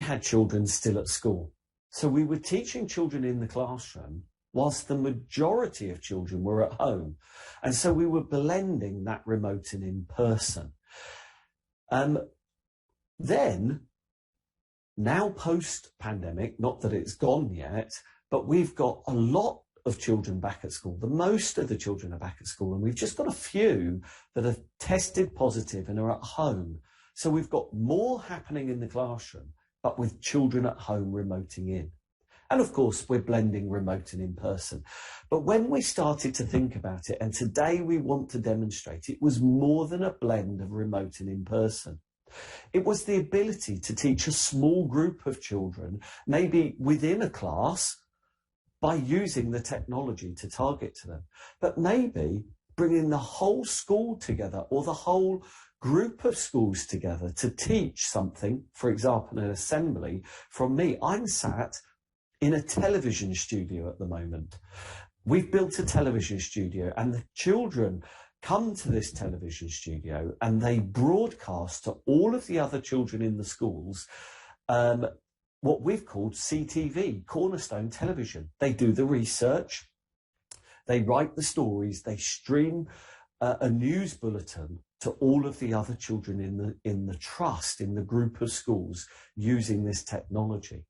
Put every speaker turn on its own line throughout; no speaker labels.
had children still at school. So we were teaching children in the classroom whilst the majority of children were at home. And so we were blending that remote and in person. Then, now post-pandemic, not that it's gone yet, but we've got a lot of children back at school. The most of the children are back at school, and we've just got a few that have tested positive and are at home. So we've got more happening in the classroom, but with children at home remoting in. And of course, we're blending remote and in person. But when we started to think about it, and today we want to demonstrate, it was more than a blend of remote and in person. It was the ability to teach a small group of children, maybe within a class, by using the technology to target to them. But maybe bringing the whole school together or the whole group of schools together to teach something, for example, an assembly from me. I'm sat in a television studio at the moment. We've built a television studio and the children come to this television studio and they broadcast to all of the other children in the schools what we've called CTV, Cornerstone Television. They do the research, they write the stories, they stream a news bulletin to all of the other children in the trust, in the group of schools using this technology.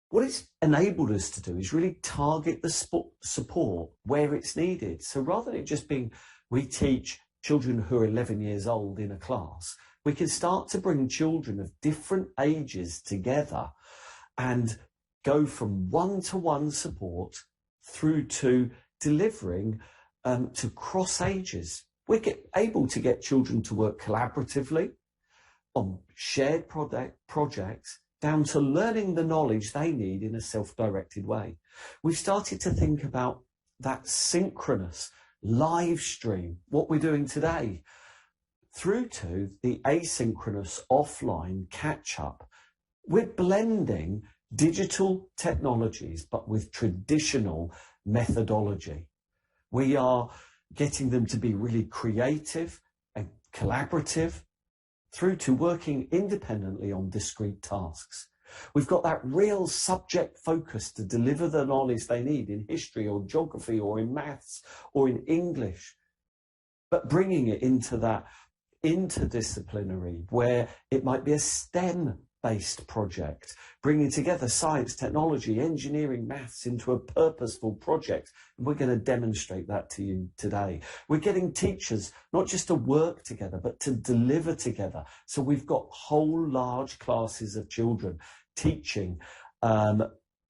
What it's enabled us to do is really target the support where it's needed. So rather than it just being, we teach children who are 11 years old in a class, we can start to bring children of different ages together and go from one-to-one support through to delivering to cross ages. We're able to get children to work collaboratively on shared projects, down to learning the knowledge they need in a self-directed way. We've started to think about that synchronous live stream, what we're doing today, through to the asynchronous offline catch-up. We're blending digital technologies, but with traditional methodology. We are getting them to be really creative and collaborative, through to working independently on discrete tasks. We've got that real subject focus to deliver the knowledge they need in history or geography or in maths or in English, but bringing it into that interdisciplinary where it might be a STEM-based project, bringing together science, technology, engineering, maths into a purposeful project. And we're going to demonstrate that to you today. We're getting teachers not just to work together, but to deliver together. So we've got whole large classes of children teaching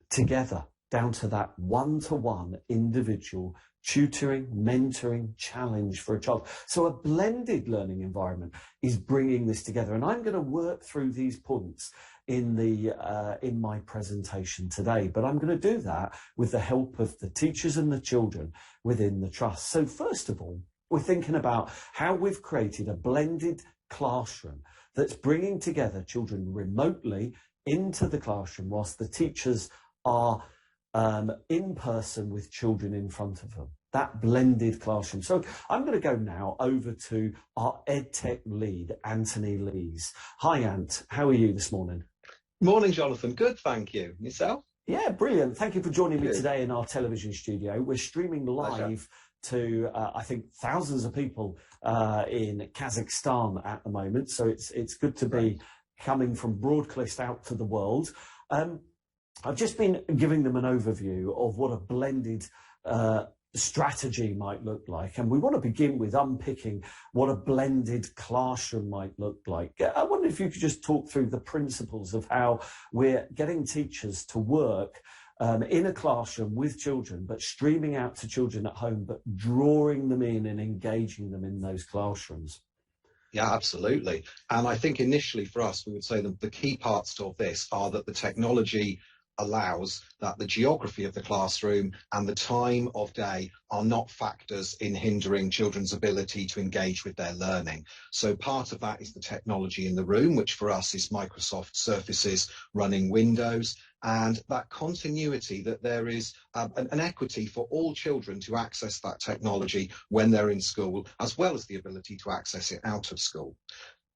together, down to that one-to-one individual tutoring, mentoring, challenge for a child. So a blended learning environment is bringing this together. And I'm going to work through these points in my presentation today, but I'm going to do that with the help of the teachers and the children within the trust. So first of all, we're thinking about how we've created a blended classroom that's bringing together children remotely into the classroom whilst the teachers are in person with children in front of them, that blended classroom. So I'm going to go now over to our EdTech lead, Anthony Lees. Hi, Ant. How are you this morning?
Morning, Jonathan. Good, thank you. Yourself?
Yeah, brilliant. Thank you for joining me today in our television studio. We're streaming live to, I think, thousands of people in Kazakhstan at the moment. So it's good to be coming from broadcast out to the world. I've just been giving them an overview of what a blended strategy might look like. And we want to begin with unpicking what a blended classroom might look like. I wonder if you could just talk through the principles of how we're getting teachers to work in a classroom with children, but streaming out to children at home, but drawing them in and engaging them in those classrooms.
Yeah, absolutely. And I think initially for us, we would say that the key parts of this are that the technology allows that the geography of the classroom and the time of day are not factors in hindering children's ability to engage with their learning. So part of that is the technology in the room, which for us is Microsoft Surfaces running Windows, and that continuity that there is an equity for all children to access that technology when they're in school, as well as the ability to access it out of school.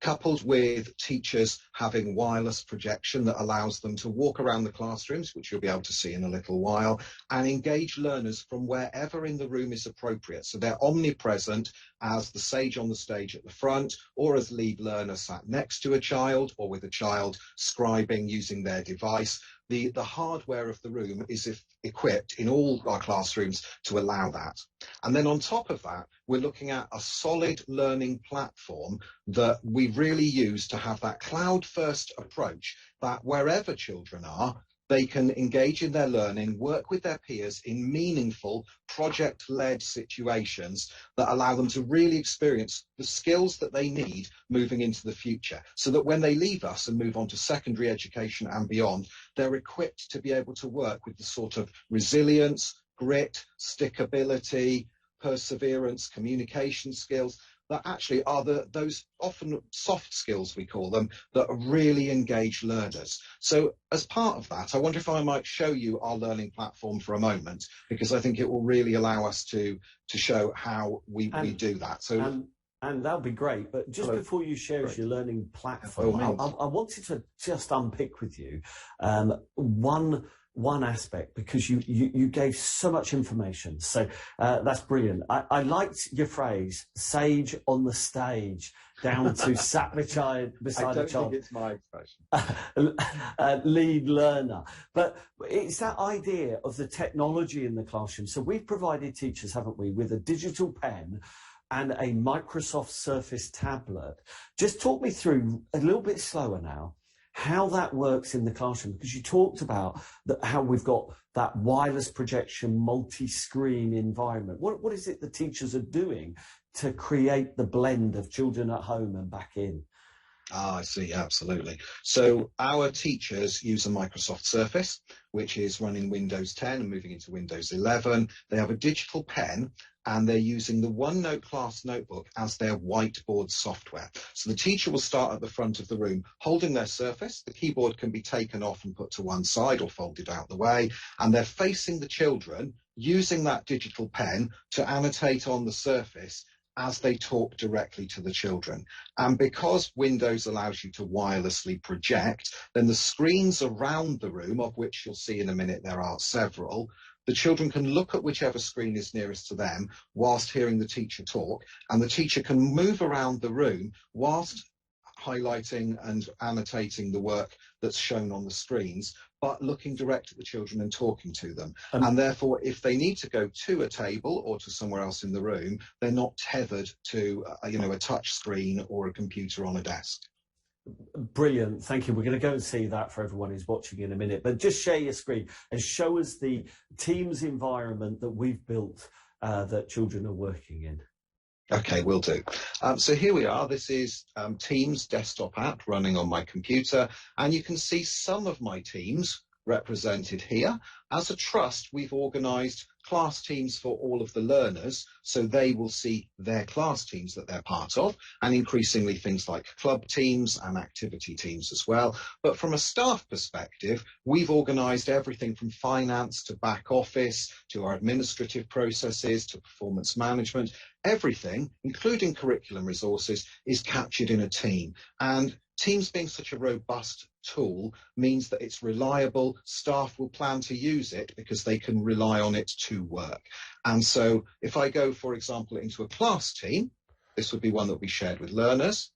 coupled with teachers having wireless projection that allows them to walk around the classrooms, which you'll be able to see in a little while, and engage learners from wherever in the room is appropriate. So they're omnipresent as the sage on the stage at the front, or as lead learner sat next to a child, or with a child scribing using their device. The hardware of the room is equipped in all our classrooms to allow that. And then on top of that, we're looking at a solid learning platform that we really use to have that cloud-first approach, that wherever children are, they can engage in their learning, work with their peers in meaningful project-led situations that allow them to really experience the skills that they need moving into the future, so that when they leave us and move on to secondary education and beyond, they're equipped to be able to work with the sort of resilience, grit, stickability, perseverance, communication skills that actually are those often soft skills, we call them, that really engage learners. So as part of that, I wonder if I might show you our learning platform for a moment, because I think it will really allow us to show how we do that. So.
And that'll be great. But just before you share your learning platform, I wanted to just unpick with you one aspect, because you gave so much information. So that's brilliant. I liked your phrase, sage on the stage, down to sat beside a child.
I don't think it's my expression.
Lead learner. But it's that idea of the technology in the classroom. So we've provided teachers, haven't we, with a digital pen and a Microsoft Surface tablet. Just talk me through, a little bit slower now, how that works in the classroom, because you talked about how we've got that wireless projection, multi-screen environment. What is it the teachers are doing to create the blend of children at home and back in?
I see, absolutely. So our teachers use a Microsoft Surface, which is running Windows 10 and moving into Windows 11. They have a digital pen, and they're using the OneNote class notebook as their whiteboard software. So the teacher will start at the front of the room holding their Surface. The keyboard can be taken off and put to one side or folded out the way, and they're facing the children using that digital pen to annotate on the Surface as they talk directly to the children. And because Windows allows you to wirelessly project, then the screens around the room, of which you'll see in a minute there are several, the children can look at whichever screen is nearest to them whilst hearing the teacher talk, and the teacher can move around the room whilst highlighting and annotating the work that's shown on the screens, but looking direct at the children and talking to them. And therefore, if they need to go to a table or to somewhere else in the room, they're not tethered to a touch screen or a computer on a desk.
Brilliant, thank you. We're going to go and see that for everyone who's watching in a minute, but just share your screen and show us the Teams environment that we've built that children are working in.
Okay, will do. So here we are. This is Teams desktop app running on my computer, and you can see some of my teams represented here. As a trust, we've organised class teams for all of the learners, so they will see their class teams that they're part of, and increasingly things like club teams and activity teams as well. But from a staff perspective, we've organised everything from finance to back office to our administrative processes to performance management. Everything, including curriculum resources, is captured in a team. And Teams being such a robust tool means that it's reliable. Staff will plan to use it because they can rely on it to work. And so if I go, for example, into a class team, this would be one that we shared with learners.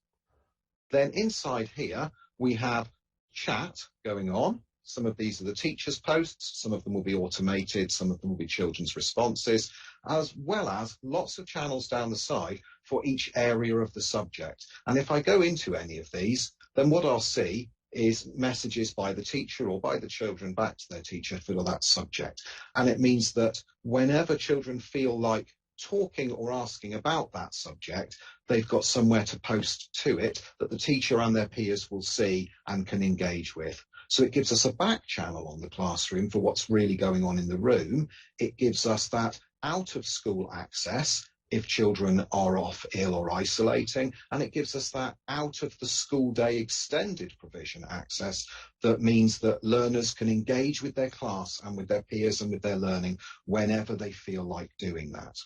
Then inside here, we have chat going on. Some of these are the teachers' posts. Some of them will be automated. Some of them will be children's responses, as well as lots of channels down the side for each area of the subject. And if I go into any of these, then what I'll see is messages by the teacher or by the children back to their teacher for that subject. And it means that whenever children feel like talking or asking about that subject, they've got somewhere to post to it that the teacher and their peers will see and can engage with. So it gives us a back channel on the classroom for what's really going on in the room. It gives us that out of school access if children are off ill or isolating, and it gives us that out of the school day extended provision access that means that learners can engage with their class and with their peers and with their learning whenever they feel like doing that.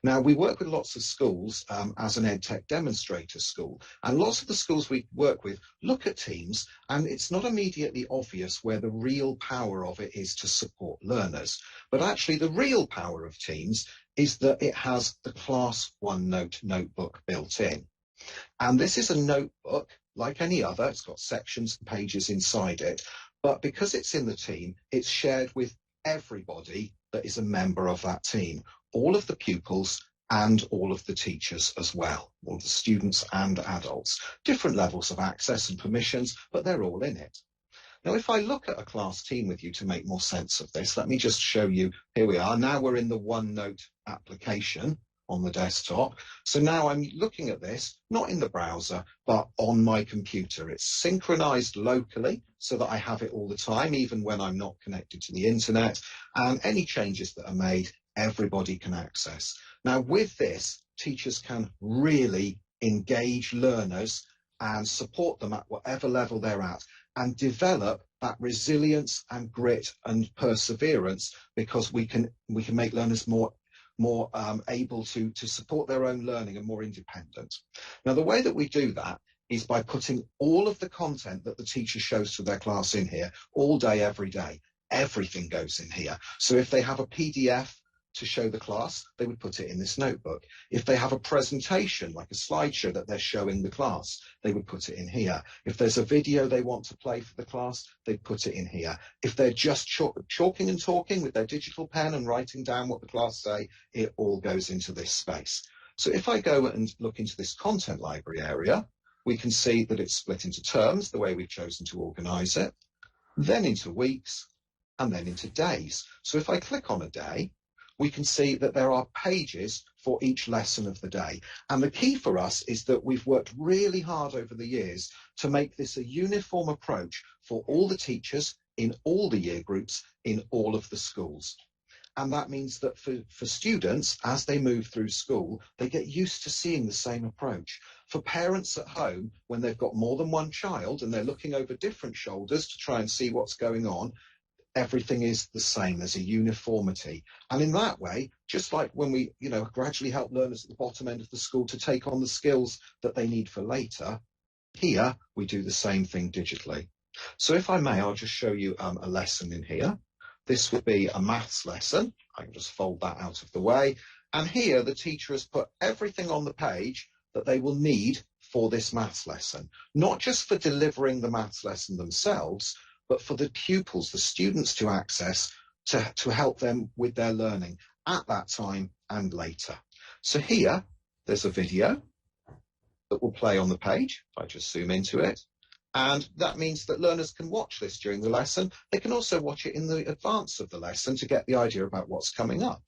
Now, we work with lots of schools as an EdTech demonstrator school, and lots of the schools we work with look at Teams, and it's not immediately obvious where the real power of it is to support learners. But actually, the real power of Teams is that it has the Class OneNote notebook built in. And this is a notebook like any other. It's got sections and pages inside it, but because it's in the team, it's shared with everybody that is a member of that team, all of the pupils and all of the teachers as well, all of the students and adults. Different levels of access and permissions, but they're all in it. Now, if I look at a class team with you to make more sense of this, let me just show you. Here we are. Now we're in the OneNote application on the desktop. So now I'm looking at this, not in the browser, but on my computer. It's synchronized locally so that I have it all the time, even when I'm not connected to the internet. And any changes that are made, everybody can access. Now, with this, teachers can really engage learners and support them at whatever level they're at and develop that resilience and grit and perseverance, because we can make learners more able to support their own learning and more independent. Now, the way that we do that is by putting all of the content that the teacher shows to their class in here all day, every day. Everything goes in here. So if they have a PDF to show the class, they would put it in this notebook. If they have a presentation, like a slideshow that they're showing the class, they would put it in here. If there's a video they want to play for the class, they'd put it in here. If they're just chalking and talking with their digital pen and writing down what the class say, it all goes into this space. So if I go and look into this content library area, we can see that it's split into terms, the way we've chosen to organize it, then into weeks, and then into days. So if I click on a day, we can see that there are pages for each lesson of the day. And the key for us is that we've worked really hard over the years to make this a uniform approach for all the teachers in all the year groups in all of the schools. And that means that for students, as they move through school, they get used to seeing the same approach. For parents at home, when they've got more than one child and they're looking over different shoulders to try and see what's going on, everything is the same. There's a uniformity. And in that way, just like when we, gradually help learners at the bottom end of the school to take on the skills that they need for later, here we do the same thing digitally. So if I may, I'll just show you a lesson in here. This would be a maths lesson. I can just fold that out of the way. And here the teacher has put everything on the page that they will need for this maths lesson, not just for delivering the maths lesson themselves, but for the pupils, the students to access to help them with their learning at that time and later. So here, there's a video that will play on the page, if I just zoom into it. And that means that learners can watch this during the lesson. They can also watch it in the advance of the lesson to get the idea about what's coming up.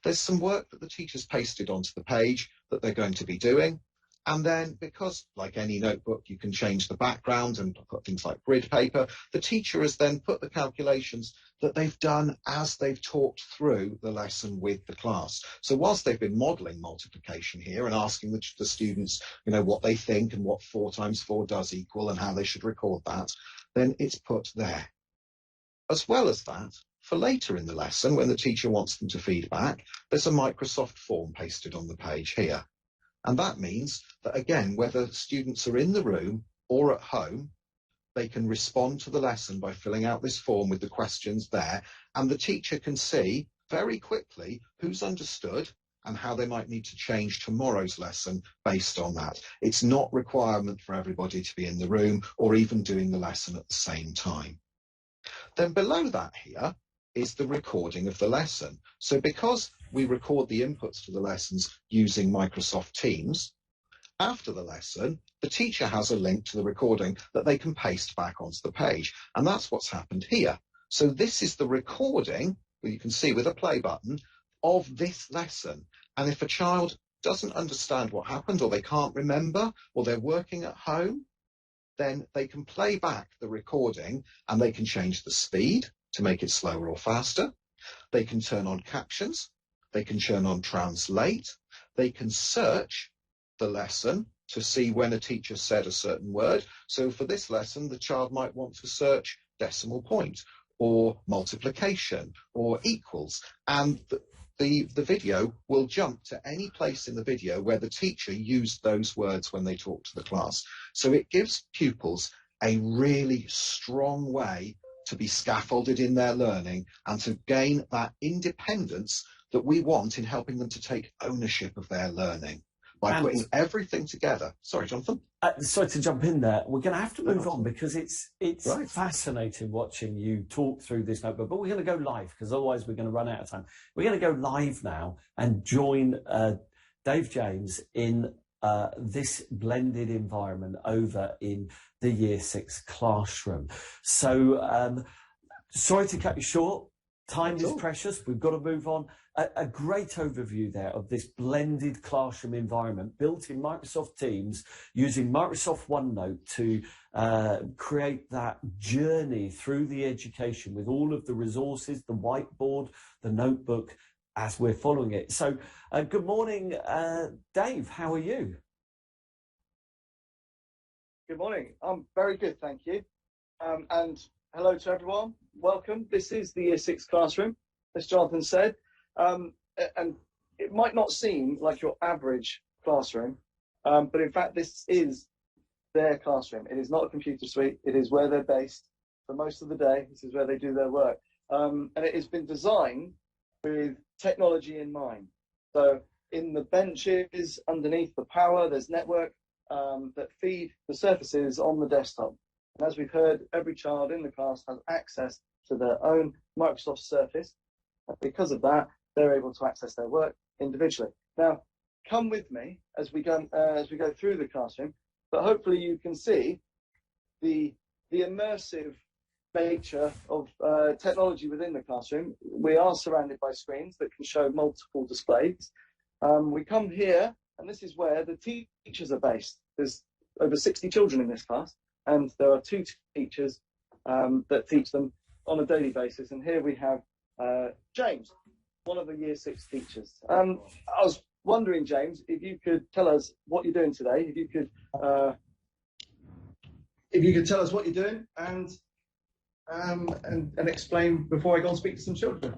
There's some work that the teacher's pasted onto the page that they're going to be doing. And then, because like any notebook, you can change the background and put things like grid paper, the teacher has then put the calculations that they've done as they've talked through the lesson with the class. So whilst they've been modelling multiplication here and asking the students, what they think and what 4 times 4 does equal and how they should record that, then it's put there. As well as that, for later in the lesson, when the teacher wants them to feed back, there's a Microsoft form pasted on the page here. And that means that, again, whether students are in the room or at home, they can respond to the lesson by filling out this form with the questions there, and the teacher can see very quickly who's understood and how they might need to change tomorrow's lesson based on that. It's not a requirement for everybody to be in the room or even doing the lesson at the same time. Then below that here is the recording of the lesson. So because we record the inputs to the lessons using Microsoft Teams, after the lesson, the teacher has a link to the recording that they can paste back onto the page. And that's what's happened here. So this is the recording, where you can see with a play button, of this lesson. And if a child doesn't understand what happened, or they can't remember, or they're working at home, then they can play back the recording and they can change the speed to make it slower or faster. They can turn on captions. They can turn on translate. They can search the lesson to see when a teacher said a certain word. So for this lesson, the child might want to search decimal point or multiplication or equals. And the video will jump to any place in the video where the teacher used those words when they talk to the class. So it gives pupils a really strong way to be scaffolded in their learning and to gain that independence that we want in helping them to take ownership of their learning by putting everything together. Sorry, Jonathan.
Sorry to jump in there. We're going to have to move on because it's
Right.
fascinating watching you talk through this notebook, but we're going to go live because otherwise we're going to run out of time. We're going to go live now and join Dave James in this blended environment over in the Year 6 classroom. So sorry to cut you short. Time is precious. We've got to move on. A great overview there of this blended classroom environment built in Microsoft Teams using Microsoft OneNote to create that journey through the education with all of the resources, the whiteboard, the notebook, as we're following it. So good morning, Dave. How are you?
Good morning. I'm very good, thank you. And hello to everyone. Welcome. This is the Year 6 classroom, as Jonathan said. And it might not seem like your average classroom, but in fact, this is their classroom. It is not a computer suite. It is where they're based for most of the day. This is where they do their work. And it has been designed with technology in mind. So in the benches, underneath the power, there's network that feed the surfaces on the desktop. And as we've heard, every child in the class has access to their own Microsoft Surface. And because of that, they're able to access their work individually. Now, come with me as we go through the classroom, but hopefully you can see the immersive nature of technology within the classroom. We are surrounded by screens that can show multiple displays. We come here, and this is where the teachers are based. There's over 60 children in this class, and there are 2 teachers that teach them on a daily basis. And here we have James, one of the Year 6 teachers. I was wondering, James, if you could tell us what you're doing today. If you could tell us what you're doing and explain before I go and speak to some children.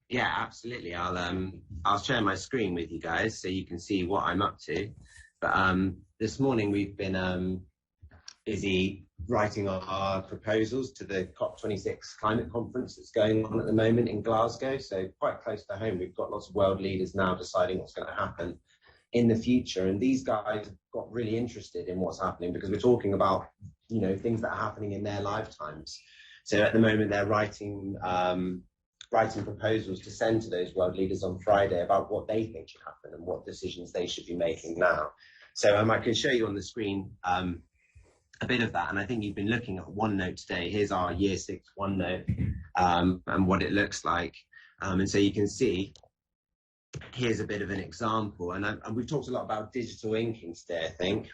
Yeah, absolutely. I'll share my screen with you guys so you can see what I'm up to. But this morning we've been busy writing our proposals to the COP26 climate conference that's going on at the moment in Glasgow. So quite close to home, we've got lots of world leaders now deciding what's going to happen in the future. And these guys got really interested in what's happening because we're talking about, you know, things that are happening in their lifetimes. So at the moment they're writing proposals to send to those world leaders on Friday about what they think should happen and what decisions they should be making now. So I can show you on the screen a bit of that, and I think you've been looking at OneNote today. Here's our Year 6 OneNote and what it looks like. And so you can see, here's a bit of an example, and we've talked a lot about digital inking today, I think.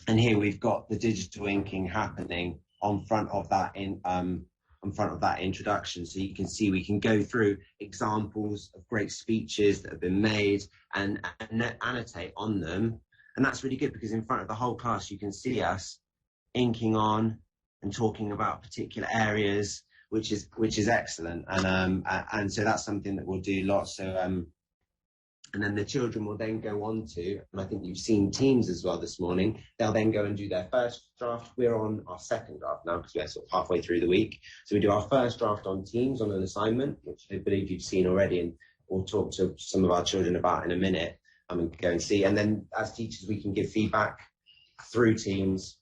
And here we've got the digital inking happening on front of that introduction. So you can see we can go through examples of great speeches that have been made and annotate on them. And that's really good because in front of the whole class, you can see us inking on and talking about particular areas, which is excellent. And so that's something that we'll do lots. So, and then the children will then go on to, and I think you've seen Teams as well this morning, they'll then go and do their first draft. We're on our second draft now because we're sort of halfway through the week. So we do our first draft on Teams on an assignment, which I believe you've seen already, and we'll talk to some of our children about in a minute. And go and see, and then as teachers we can give feedback through Teams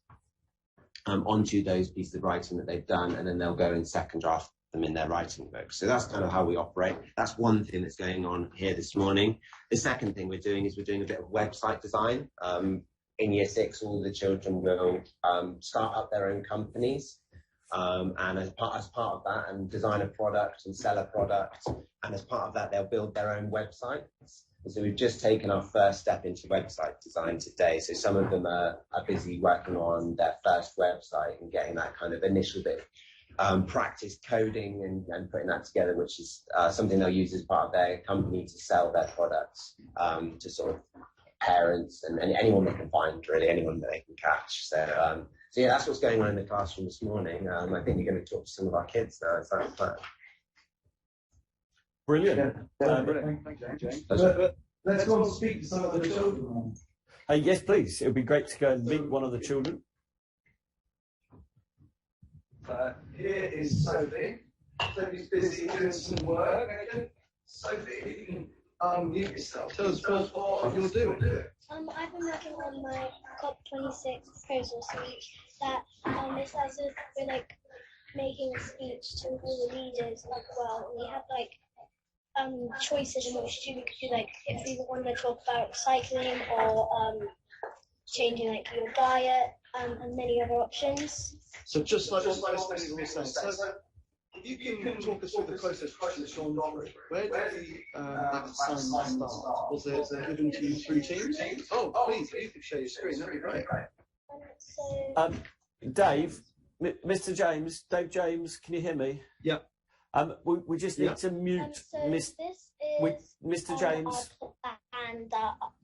onto those pieces of writing that they've done, and then they'll go and second draft them in their writing book. So that's kind of how we operate. That's one thing that's going on here this morning. The second thing we're doing is we're doing a bit of website design. In Year 6, all the children will start up their own companies, and as part of that, and design a product and sell a product, and as part of that, they'll build their own websites. And so we've just taken our first step into website design today. So some of them are busy working on their first website and getting that kind of initial bit practice coding and putting that together, which is something they'll use as part of their company to sell their products to sort of parents and anyone they can find, really, anyone that they can catch. So yeah, that's what's going on in the classroom this morning. I think you're going to talk to some of our kids now. Is that fun?
Brilliant.
Brilliant. Thank you, James.
Let's go and speak to some of the children.
Yes, please. It would be great to go and meet one of the children.
Here is Sophie. Sophie's busy doing some work. Sophie, you can unmute yourself. Tell us what you're doing.
I've been working on my COP26 proposal speech that it's as if we're like making a speech to all the leaders of the world. We have like choices in which we could do, like if we want to talk about cycling or changing like your diet and many other options.
So just like what Mr. Beaver was saying, so if you can talk us through the process, Sean, where did that assignment start? Was it given to you through Teams? Oh, please, if you could share your screen, that'd be great.
Dave, Mr. James, Dave James, can you hear me?
Yep.
We just need to mute Mr. James.
And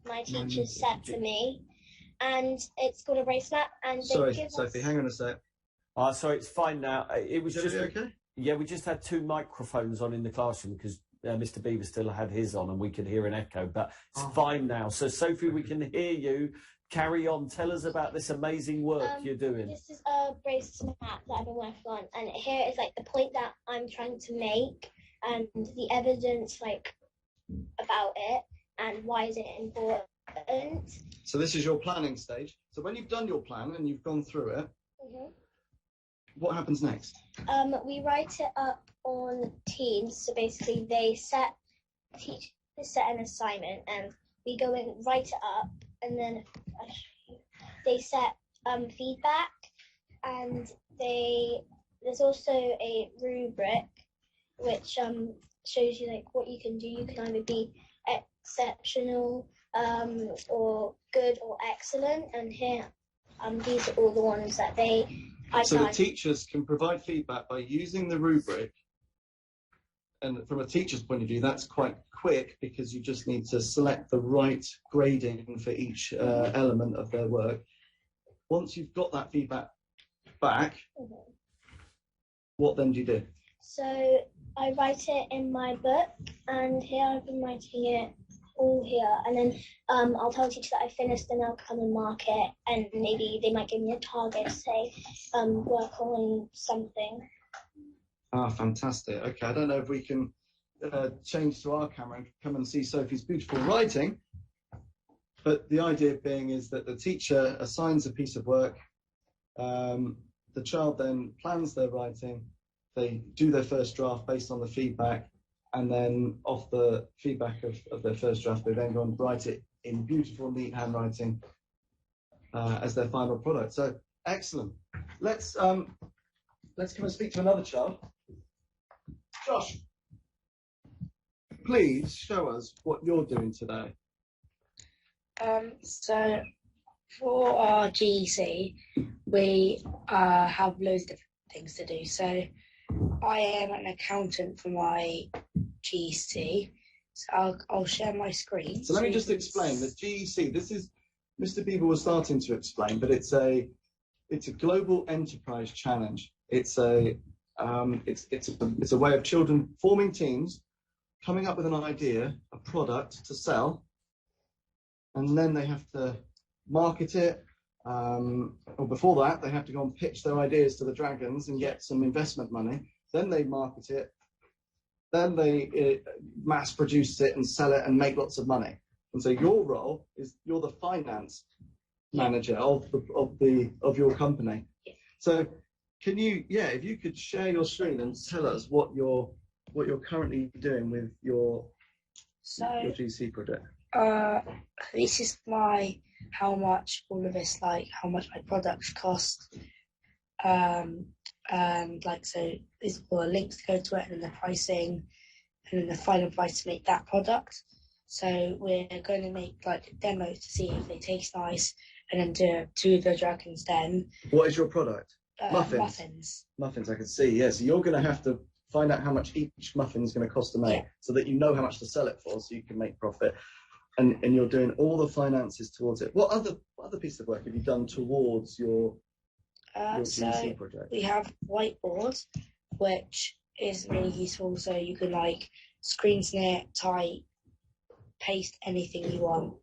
my teacher set for me, and it's called a race map. And
sorry, Sophie, hang on a sec.
Sorry, it's fine now. It was just
okay.
Yeah, we just had two microphones on in the classroom because Mr. Beaver still had his on and we could hear an echo, but it's fine now. So, Sophie, we can hear you. Carry on. Tell us about this amazing work you're doing.
This is a race map that I've been working on, and here is like the point that I'm trying to make and the evidence like about it and why is it important.
So this is your planning stage. So when you've done your plan and you've gone through it, what happens next?
We write it up on Teams. So basically, teachers set an assignment, and we go and write it up, and then they set feedback, and there's also a rubric which shows you like what you can do. You can either be exceptional, or good, or excellent. And here, these are all the ones that So
the teachers can provide feedback by using the rubric, and from a teacher's point of view, that's quite quick because you just need to select the right grading for each element of their work. Once you've got that feedback back, what then do you do?
So I write it in my book, and here I've been writing it all here, and then I'll tell the teacher that I finished, and I'll come and mark it, and maybe they might give me a target, say work on something.
Fantastic. Okay, I don't know if we can change to our camera and come and see Sophie's beautiful writing, but the idea being is that the teacher assigns a piece of work, the child then plans their writing, they do their first draft based on the feedback, and then off the feedback of their first draft, they then go and write it in beautiful, neat handwriting as their final product. So excellent. Let's come and speak to another child. Josh, please show us what you're doing today.
So for our GEC, we have loads of different things to do. So I am an accountant for my GEC, so I'll share my screen.
So let me just explain the GEC. This is Mr. Beaver was starting to explain, but it's a global enterprise challenge. It's a way of children forming teams, coming up with an idea, a product to sell, and then they have to market it. Or before that, they have to go and pitch their ideas to the dragons and get some investment money. Then they market it. Then they mass produce it and sell it and make lots of money. And so your role is you're the finance manager of your company. So can you, if you could share your screen and tell us what you're currently doing with your GC project.
This is how much all of this, like how much my products cost, and like so there's all the links to go to it, and then the pricing, and then the final price to make that product. So we're going to make like a demo to see if they taste nice, and then do the dragons den.
What is your product?
Muffins.
Muffins, I can see. Yeah, so you're going to have to find out how much each muffin is going to cost to make, so that you know how much to sell it for, so you can make profit. And you're doing all the finances towards it. What other piece of work have you done towards your GC project?
We have whiteboards, which is really useful. So you can like screen snip, type, paste anything you want,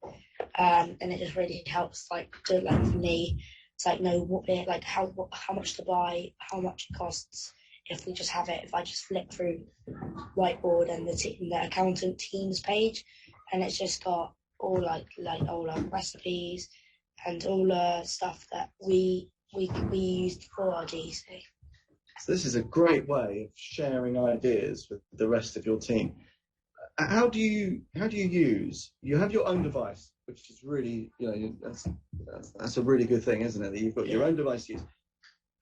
and it just really helps. Like for me, it's like know what it like how much to buy, how much it costs. If we just have it, if I just flick through whiteboard and the accountant teams page, and it's just got all like all our recipes and all the stuff that we used for our GC.
So this is a great way of sharing ideas with the rest of your team. How do you use? You have your own device, which is really, that's a really good thing, isn't it? That you've got your own device to use.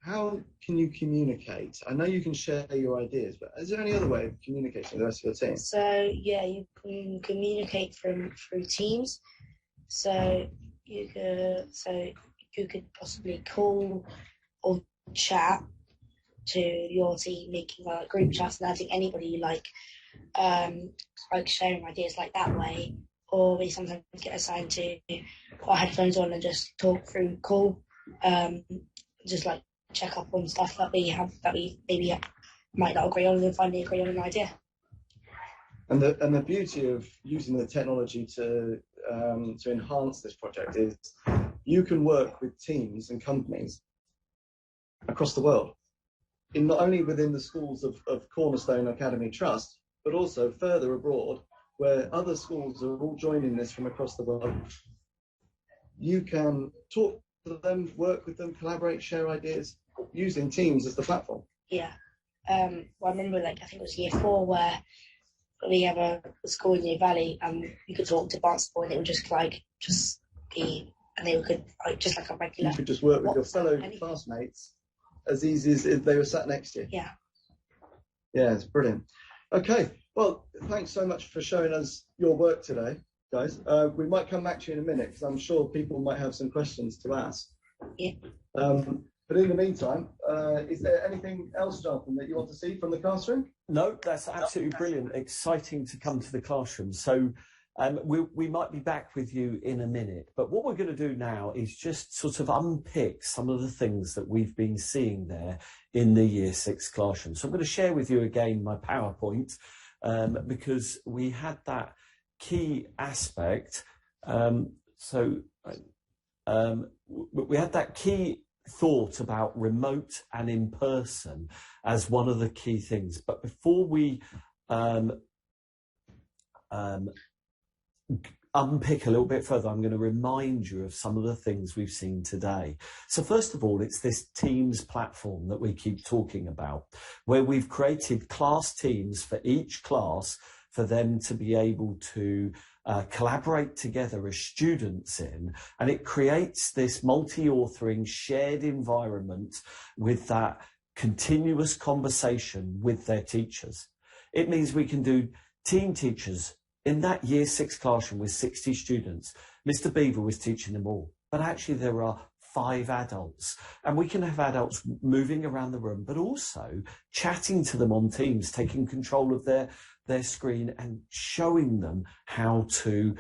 How can you communicate? I know you can share your ideas, but is there any other way of communicating with the rest of your team?
So yeah, you can communicate through Teams. So you could possibly call or chat to your team, making group chats and adding anybody you like sharing ideas like that way. Or we sometimes get assigned to put our headphones on and just talk through call, just like check up on stuff that we maybe might not agree on and finally agree on an idea.
And the beauty of using the technology to enhance this project is you can work with teams and companies across the world, in not only within the schools of Cornerstone Academy Trust, but also further abroad, where other schools are all joining this from across the world. You can talk to them, work with them, collaborate, share ideas, using Teams as the platform.
Yeah. Well, I remember, I think it was year 4, where we have a school in New Valley, and you could talk to basketball, and it would just be, and they could just like a regular.
You could just work with your fellow classmates as easy as if they were sat next to you.
Yeah.
Yeah, it's brilliant. Okay, well, thanks so much for showing us your work today, guys. We might come back to you in a minute, because I'm sure people might have some questions to ask.
Yeah.
But in the meantime, is there anything else, Jonathan, that you want to see from the classroom?
No, that's absolutely brilliant. Exciting to come to the classroom. So we might be back with you in a minute. But what we're going to do now is just sort of unpick some of the things that we've been seeing there in the Year 6 classroom. So I'm going to share with you again my PowerPoint, because we had that key aspect. We had that key thought about remote and in person as one of the key things. But before we unpick a little bit further, I'm going to remind you of some of the things we've seen today. So first of all, it's this Teams platform that we keep talking about, where we've created class teams for each class for them to be able to collaborate together as students in, and it creates this multi-authoring shared environment with that continuous conversation with their teachers. It means we can do team teachers in that Year 6 classroom with 60 students. Mr. Beaver was teaching them all, but actually there are 5 adults, and we can have adults moving around the room, but also chatting to them on Teams, taking control of their screen and showing them how to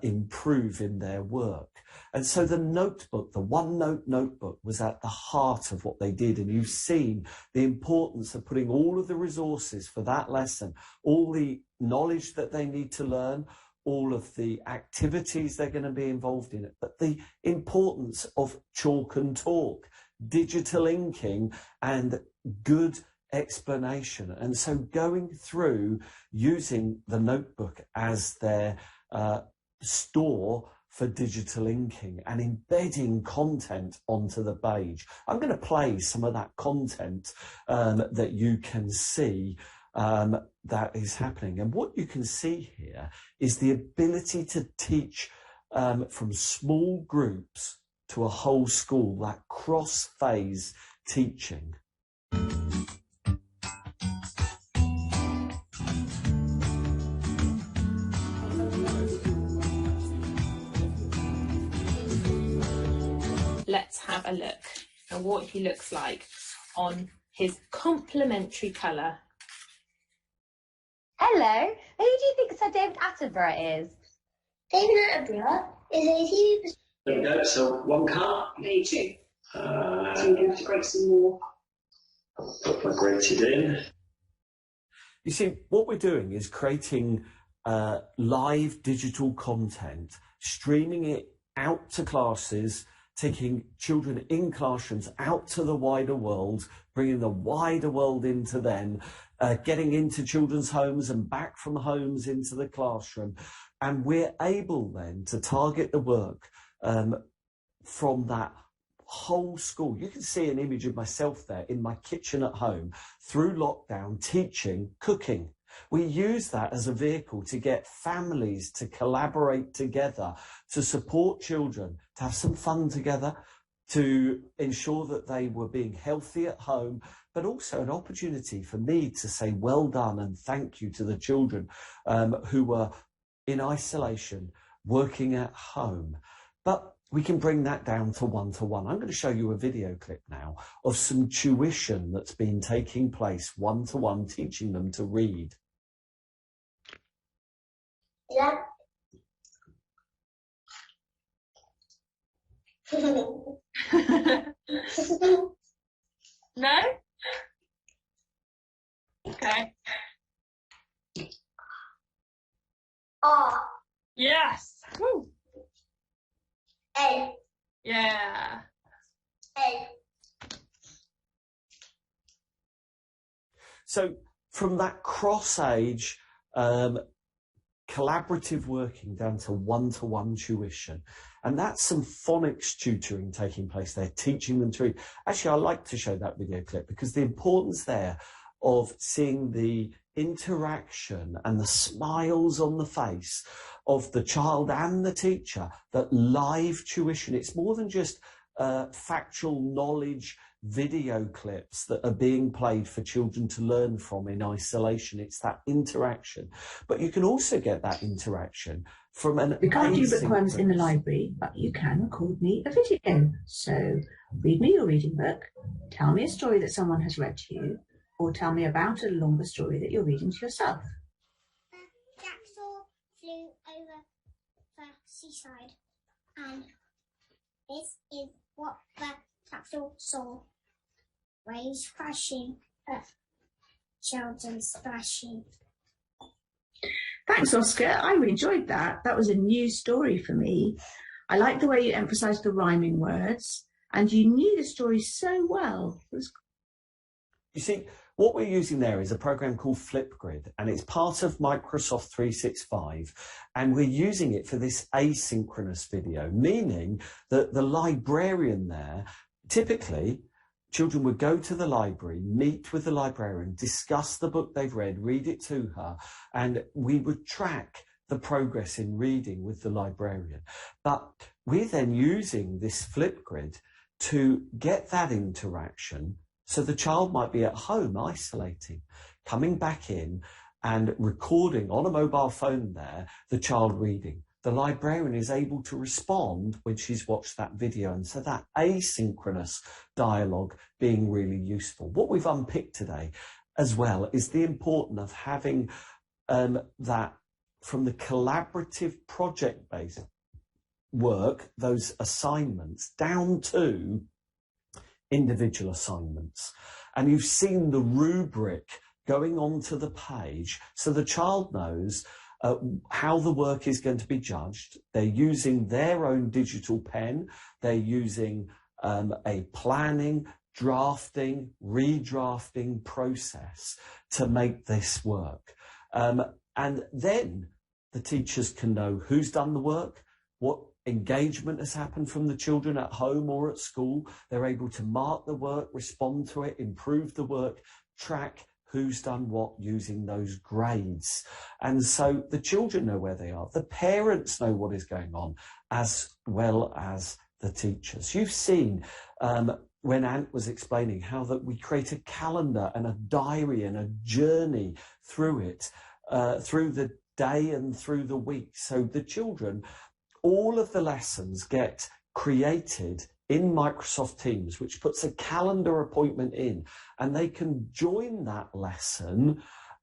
improve in their work. And so the notebook, the OneNote notebook, was at the heart of what they did. And you've seen the importance of putting all of the resources for that lesson, all the knowledge that they need to learn, all of the activities they're going to be involved in it, but the importance of chalk and talk, digital inking, and good explanation. And so going through using the notebook as their store for digital inking and embedding content onto the page. I'm going to play some of that content that you can see that is happening. And what you can see here is the ability to teach from small groups to a whole school, that cross-phase teaching.
Let's have a look at what he looks like on his complementary colour.
Hello, who do you think Sir David Attenborough is?
David Attenborough is a
There we go, so 1 colour.
Me too. So you're going to have to grade some more.
I'll put my graded in.
You see, what we're doing is creating live digital content, streaming it out to classes, taking children in classrooms out to the wider world, bringing the wider world into them, getting into children's homes and back from homes into the classroom. And we're able then to target the work from that whole school. You can see an image of myself there in my kitchen at home through lockdown, teaching cooking. We use that as a vehicle to get families to collaborate together, to support children, to have some fun together, to ensure that they were being healthy at home, but also an opportunity for me to say well done and thank you to the children who were in isolation, working at home. But we can bring that down to one-to-one. I'm going to show you a video clip now of some tuition that's been taking place one-to-one, teaching them to read.
Yeah.
No? Okay.
R.
Yes. Woo.
A.
Yeah.
A.
So from that cross-age collaborative working down to one-to-one tuition, and that's some phonics tutoring taking place there, teaching them to read. Actually, I like to show that video clip because the importance there of seeing the interaction and the smiles on the face of the child and the teacher, that live tuition, it's more than just factual knowledge video clips that are being played for children to learn from in isolation. It's that interaction. But you can also get that interaction from an
We can't do bookworms in the library, but you can record me a video. So read me your reading book, tell me a story that someone has read to you, or tell me about a longer story that you're reading to yourself.
Jackdaw flew over the seaside, and this is what the jackdaw saw. Waves crashing, children splashing.
Thanks, Oscar. I really enjoyed that. That was a new story for me. I like the way you emphasised the rhyming words, and you knew the story so well.
You see, what we're using there is a program called Flipgrid, and it's part of Microsoft 365, and we're using it for this asynchronous video, meaning that the librarian there, typically, children would go to the library, meet with the librarian, discuss the book they've read, read it to her, and we would track the progress in reading with the librarian. But we're then using this Flipgrid to get that interaction. So the child might be at home isolating, coming back in and recording on a mobile phone there, the child reading. The librarian is able to respond when she's watched that video. And so that asynchronous dialogue being really useful. What we've unpicked today as well is the importance of having that from the collaborative project-based work, those assignments, down to individual assignments. And you've seen the rubric going onto the page so the child knows how the work is going to be judged. They're using their own digital pen. They're using a planning, drafting, redrafting process to make this work. And then the teachers can know who's done the work, what engagement has happened from the children at home or at school. They're able to mark the work, respond to it, improve the work, track who's done what using those grades. And so the children know where they are. The parents know what is going on as well as the teachers. You've seen when Ant was explaining how that we create a calendar and a diary and a journey through it, through the day and through the week. So the children, all of the lessons get created in Microsoft Teams, which puts a calendar appointment in, and they can join that lesson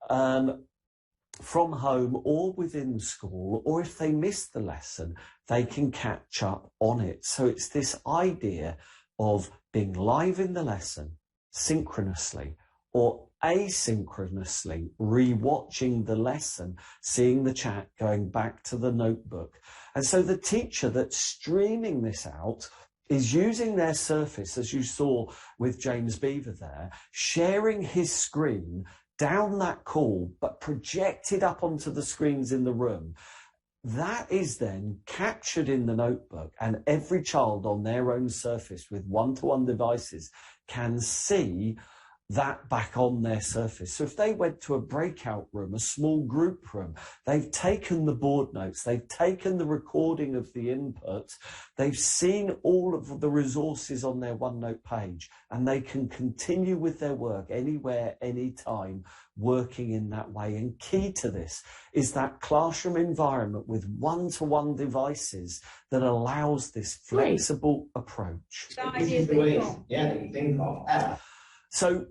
from home or within school, or if they miss the lesson, they can catch up on it. So it's this idea of being live in the lesson synchronously, or asynchronously rewatching the lesson, seeing the chat, going back to the notebook. And so the teacher that's streaming this out is using their surface, as you saw with James Beaver there, sharing his screen down that call, but projected up onto the screens in the room. That is then captured in the notebook, and every child on their own surface with one-to-one devices can see that back on their surface. So if they went to a breakout room, a small group room, they've taken the board notes, they've taken the recording of the input, they've seen all of the resources on their OneNote page, and they can continue with their work anywhere, anytime, working in that way. And key to this is that classroom environment with one-to-one devices that allows this flexible approach. So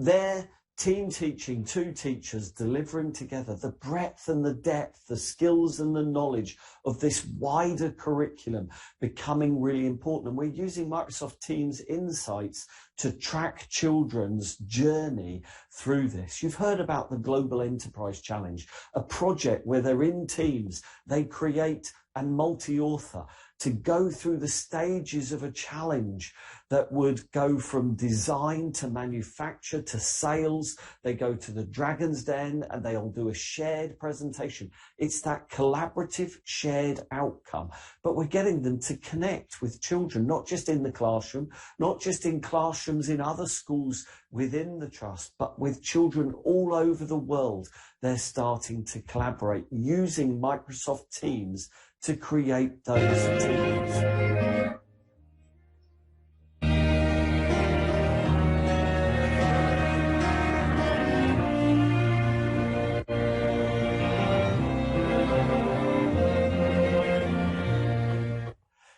they're team teaching, two teachers delivering together the breadth and the depth, the skills and the knowledge of this wider curriculum becoming really important. And we're using Microsoft Teams Insights to track children's journey through this. You've heard about the Global Enterprise Challenge, a project where they're in teams, they create and multi-author to go through the stages of a challenge that would go from design to manufacture to sales. They go to the Dragon's Den and they'll do a shared presentation. It's that collaborative shared outcome, but we're getting them to connect with children, not just in the classroom, not just in classrooms in other schools within the trust, but with children all over the world. They're starting to collaborate using Microsoft Teams to create those teams.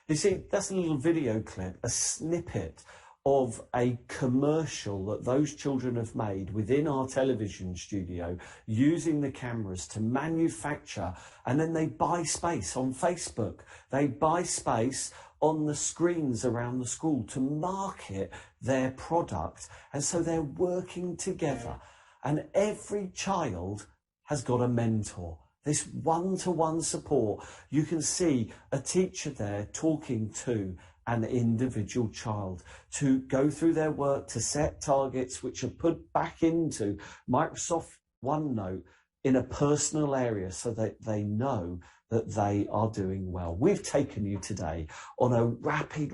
You see, that's a little video clip, a snippet of a commercial that those children have made within our television studio using the cameras to manufacture, and then they buy space on Facebook. They buy space on the screens around the school to market their product. And so they're working together, and every child has got a mentor. This one-to-one support. You can see a teacher there talking to an individual child to go through their work, to set targets which are put back into Microsoft OneNote in a personal area so that they know that they are doing well. We've taken you today on a rapid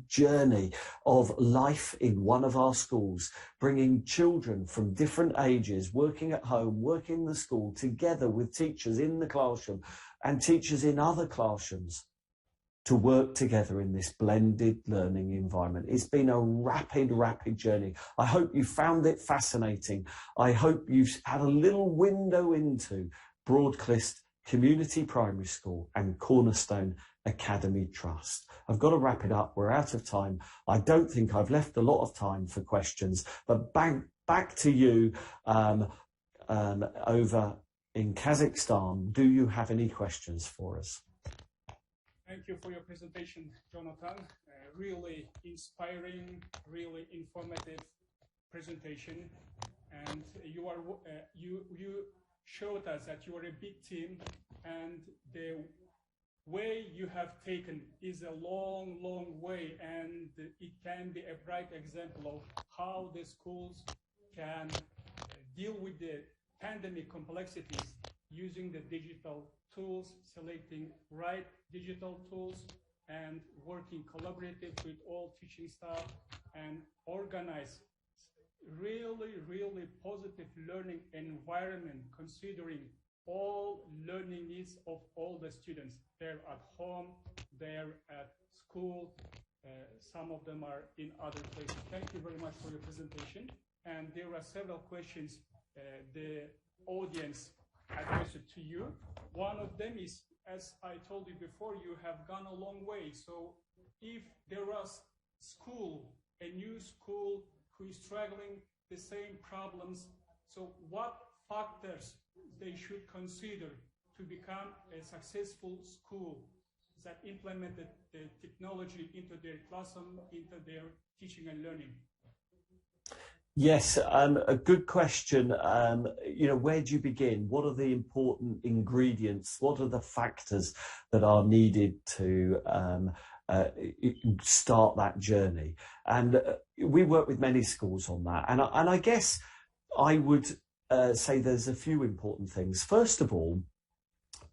journey of life in one of our schools, bringing children from different ages, working at home, working in the school, together with teachers in the classroom and teachers in other classrooms to work together in this blended learning environment. It's been a rapid journey. I hope you found it fascinating. I hope you've had a little window into Broadcliffe Community Primary School and Cornerstone Academy Trust. I've got to wrap it up. We're out of time. I don't think I've left a lot of time for questions, but back to you over in Kazakhstan. Do you have any questions for us?
Thank you for your presentation, Jonathan. Really inspiring, really informative presentation. And you showed us that you are a big team, and the way you have taken is a long way, and it can be a bright example of how the schools can deal with the pandemic complexities using the digital tools, selecting right digital tools, and working collaborative with all teaching staff, and organize really positive learning environment, considering all learning needs of all the students. They're at home, they're at school, some of them are in other places. Thank you very much for your presentation. And there are several questions the audience addressed to you. One of them is, as I told you before, you have gone a long way. So if there was a new school who is struggling the same problems, so what factors they should consider to become a successful school that implemented the technology into their classroom, into their teaching and learning?
Yes, a good question. You know, where do you begin? What are the important ingredients? What are the factors that are needed to start that journey? And we work with many schools on that. And I guess I would say there's a few important things. First of all,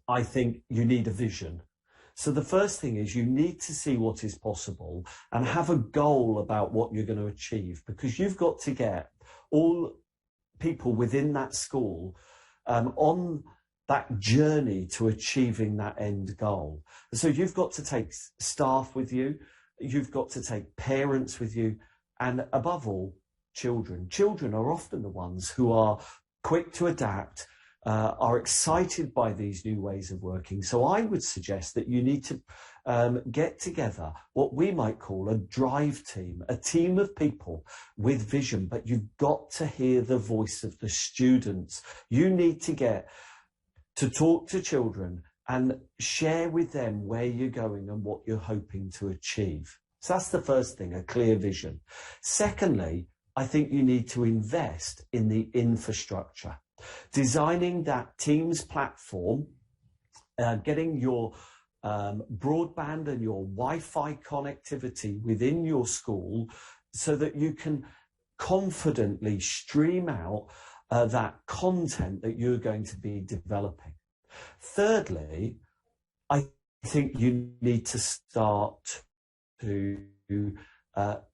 I think you need a vision. So the first thing is you need to see what is possible and have a goal about what you're going to achieve, because you've got to get all people within that school on that journey to achieving that end goal. So you've got to take staff with you, you've got to take parents with you, and above all, children. Children are often the ones who are quick to adapt, are excited by these new ways of working. So I would suggest that you need to get together what we might call a drive team, a team of people with vision, but you've got to hear the voice of the students. You need to get to talk to children and share with them where you're going and what you're hoping to achieve. So that's the first thing, a clear vision. Secondly, I think you need to invest in the infrastructure. Designing that Teams platform, getting your broadband and your Wi-Fi connectivity within your school so that you can confidently stream out that content that you're going to be developing. Thirdly, I think you need to start to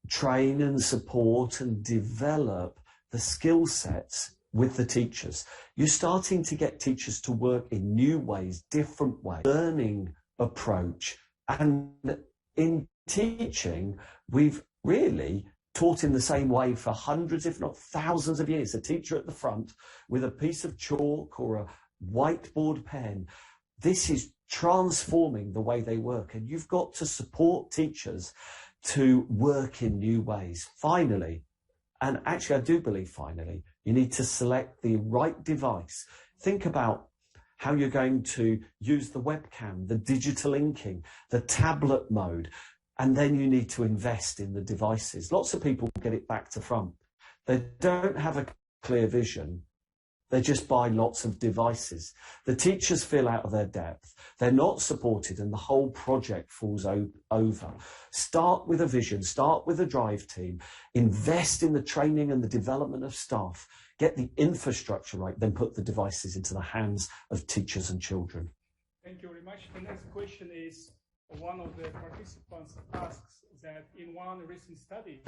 train and support and develop the skill sets with the teachers. You're starting to get teachers to work in new ways, different ways, learning approach. And in teaching, we've really taught in the same way for hundreds, if not thousands of years. A teacher at the front with a piece of chalk or a whiteboard pen. This is transforming the way they work. And you've got to support teachers to work in new ways. Finally, and actually I do believe finally, you need to select the right device. Think about how you're going to use the webcam, the digital inking, the tablet mode, and then you need to invest in the devices. Lots of people get it back to front. They don't have a clear vision. They just buy lots of devices. The teachers feel out of their depth. They're not supported and the whole project falls over. Start with a vision, start with a drive team, invest in the training and the development of staff, get the infrastructure right, then put the devices into the hands of teachers and children.
Thank you very much. The next question is, one of the participants asks that in one recent study,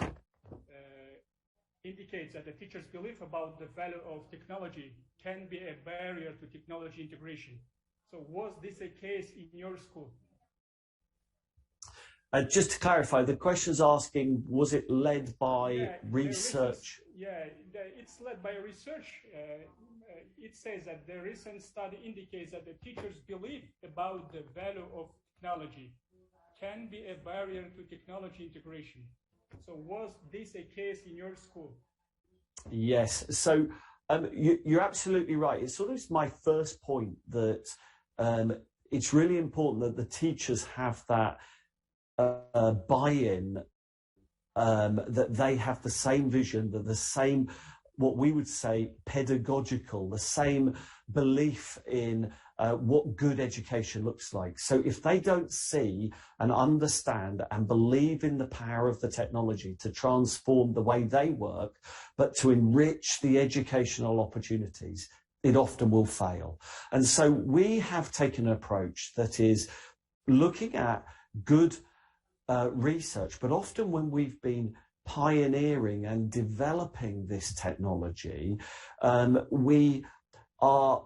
indicates that the teacher's belief about the value of technology can be a barrier to technology integration. So was this a case in your school?
Just to clarify, the question's asking, was it led by research?
It's led by research. It says that the recent study indicates that the teacher's belief about the value of technology can be a barrier to technology integration. So was this a case in your school?
Yes. So you're absolutely right. It's sort of my first point that it's really important that the teachers have that buy-in, that they have the same vision, that the same, what we would say, pedagogical, the same belief in what good education looks like. So if they don't see and understand and believe in the power of the technology to transform the way they work, but to enrich the educational opportunities, it often will fail. And so we have taken an approach that is looking at good research, but often when we've been pioneering and developing this technology, we are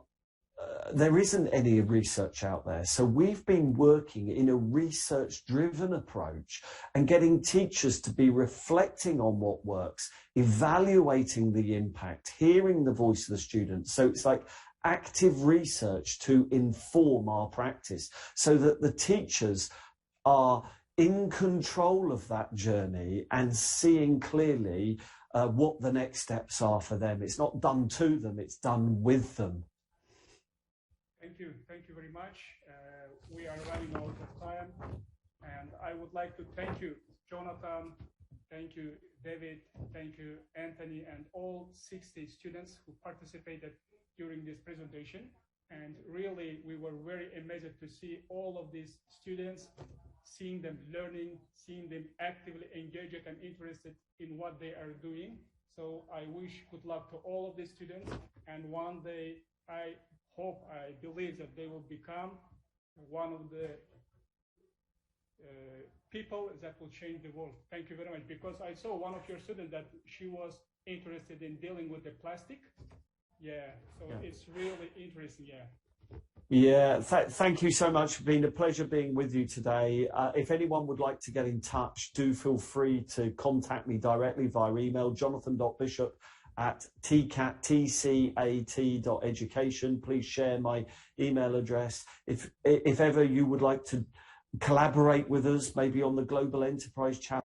there isn't any research out there. So we've been working in a research-driven approach and getting teachers to be reflecting on what works, evaluating the impact, hearing the voice of the students. So it's like active research to inform our practice so that the teachers are in control of that journey and seeing clearly what the next steps are for them. It's not done to them, it's done with them.
Thank you very much. We are running out of time, and I would like to thank you, Jonathan, Thank you, David. Thank you, Anthony, and all 60 students who participated during this presentation. And really, we were very amazed to see all of these students, seeing them learning, seeing them actively engaged and interested in what they are doing. So I wish good luck to all of these students. And one day, I believe that they will become one of the people that will change the world. Thank you very much. Because I saw one of your students that she was interested in dealing with the plastic. Yeah, so it's really interesting.
Yeah, thank you so much. It's been a pleasure being with you today. If anyone would like to get in touch, do feel free to contact me directly via email, jonathan.bishop@tcat.education. Please share my email address. If ever you would like to collaborate with us, maybe on the Global Enterprise Chapter,